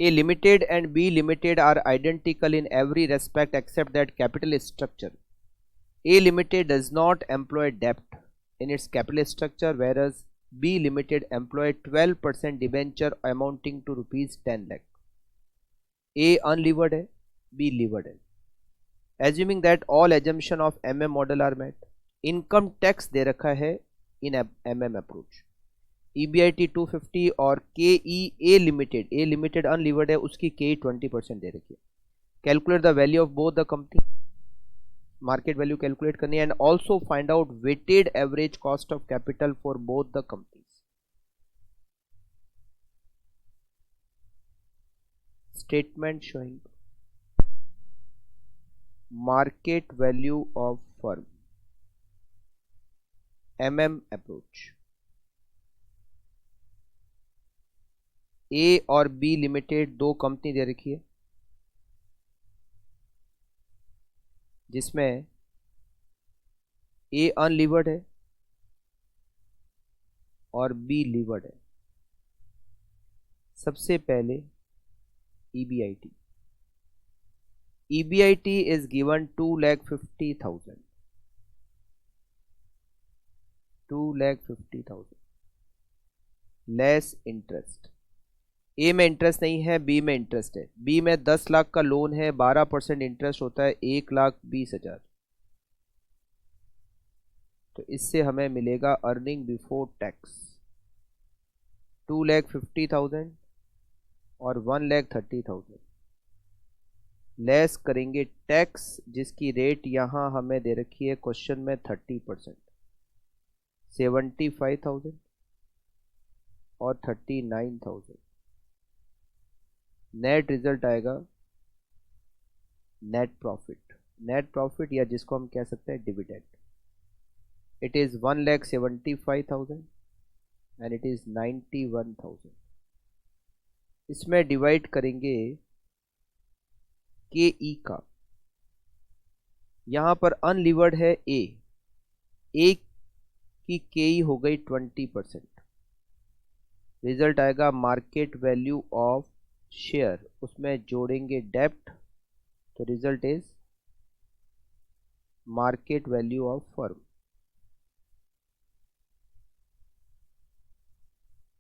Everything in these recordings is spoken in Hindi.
A limited and B limited are identical in every respect except that capital structure. A limited does not employ debt in its capital structure, whereas B limited employ 12% debenture amounting to rupees 10 lakh. A unlevered है, B levered है. Assuming that all assumption of MM model are met, income tax दे रखा है in MM approach. EBIT 250 और KE A limited unlevered है, उसकी KE 20% दे रखी है. Calculate the value of both the company. Market value calculate करनी है and also find out weighted average cost of capital for both the companies. Statement showing market value of firm MM approach. A और बी लिमिटेड दो कंपनी दे रखी है जिसमें ए अनलीवर्ड है और बी लीवर्ड है. सबसे पहले EBIT. EBIT is given 2,50,000. 2,50,000 less interest. A में इंटरेस्ट नहीं है, बी में इंटरेस्ट है. बी में 10 लाख का लोन है, 12% इंटरेस्ट होता है, 1,20,000. तो इससे हमें मिलेगा अर्निंग बिफोर टैक्स 2,50,000 और 1,30,000. लेस करेंगे टैक्स जिसकी रेट यहां हमें दे रखी है क्वेश्चन में 30%, 75,000 और 39,000. नेट रिजल्ट आएगा नेट प्रॉफिट. नेट प्रॉफिट या जिसको हम कह सकते हैं dividend. It is 1,75,000 and it is 91,000. इसमें डिवाइड करेंगे के ई का. यहां पर अनलीवर्ड है ए की के ई हो गई 20%. रिजल्ट आएगा मार्केट वैल्यू ऑफ शेयर, उसमें जोड़ेंगे डेप्ट तो result is market value of firm.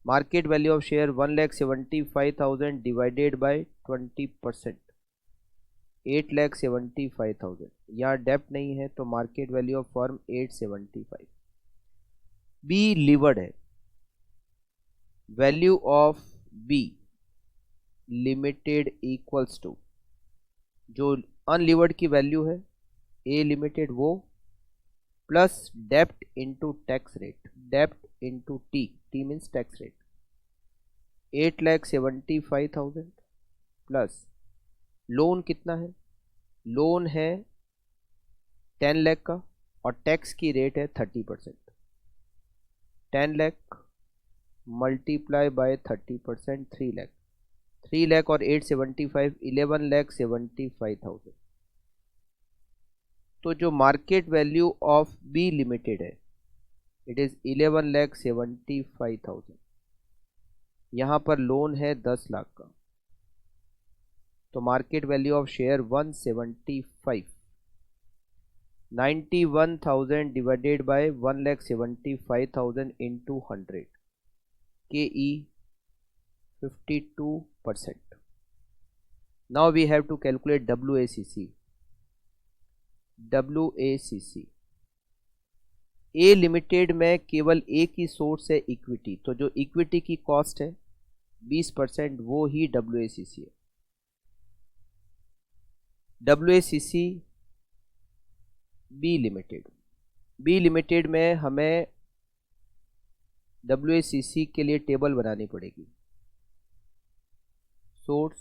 Market value of share 1,75,000 divided by 20%, 8,75,000. यहाँ डेप्ट नहीं है तो market value of firm 875. B levered है. Value of B limited equals to जो अनलीवर्ड की वैल्यू है ए लिमिटेड वो प्लस डेप्ट इनटू टैक्स रेट. डेप्ट into T means tax rate. 8,75,000 plus lone कितना है, लोन है 10 लाख का और टैक्स की रेट है 30%. 10 लाख मल्टीप्लाई बाय 30% 3 लाख. 3 लाख और 875 11,75,000. तो जो market value of B limited है इट इज 11,75,000. यहां पर लोन है 10 लाख का तो market value of share 175. 91,000 divided by 1,75,000 into 100 के ई 52%. Now we have to calculate WACC. WACC A limited में केवल एक ही सोर्स है इक्विटी, तो जो इक्विटी की कॉस्ट है 20% वो ही WACC है. WACC बी लिमिटेड में हमें WACC के लिए टेबल बनानी पड़ेगी. Source,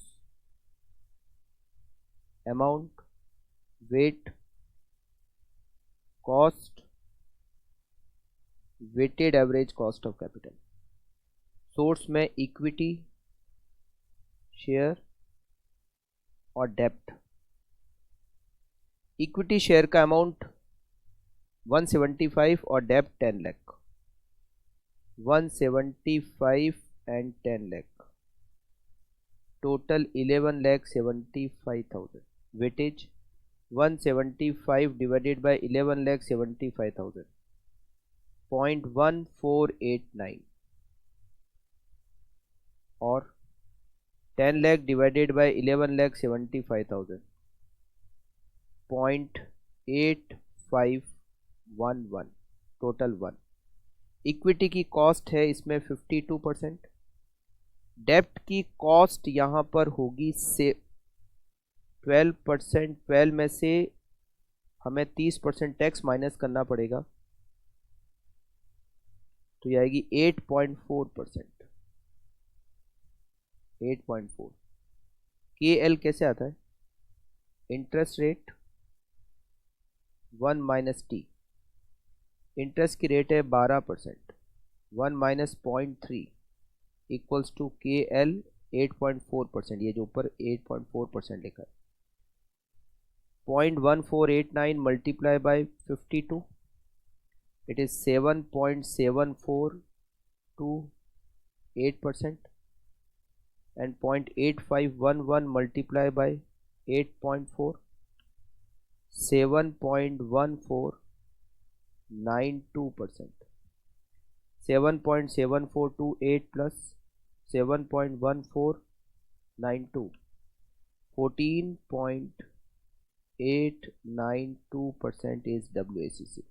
amount, weight, cost, weighted average cost of capital. Source में इक्विटी, शेयर और डेप्ट. इक्विटी शेयर का अमाउंट 175 और डेप्ट 10 lakh. 175 and 10 lakh. total 11,75,000. Weightage 175 divided by 11,75,000. 0.1489 or 10 lakh divided by 11,75,000. 0.8511 total 1. Equity की कॉस्ट है इसमें 52%. डेप्ट की कॉस्ट यहाँ पर होगी से 12%. 12 में से हमें 30% टैक्स माइनस करना पड़ेगा, तो ये आएगी 8.4%. 8.4. KL कैसे आता है? Interest rate 1 minus T. Interest की रेट है 12%. 1 माइनस 0.3 इक्वल्स टू KL 8.4%. ये जो ऊपर 8.4% लिखा है. 0.1489 multiply by 52, it is 7.7428% and 0.8511 multiplied by 8.4, 7.1492%. 7.7428 plus 7.1492, 14.892% is WACC.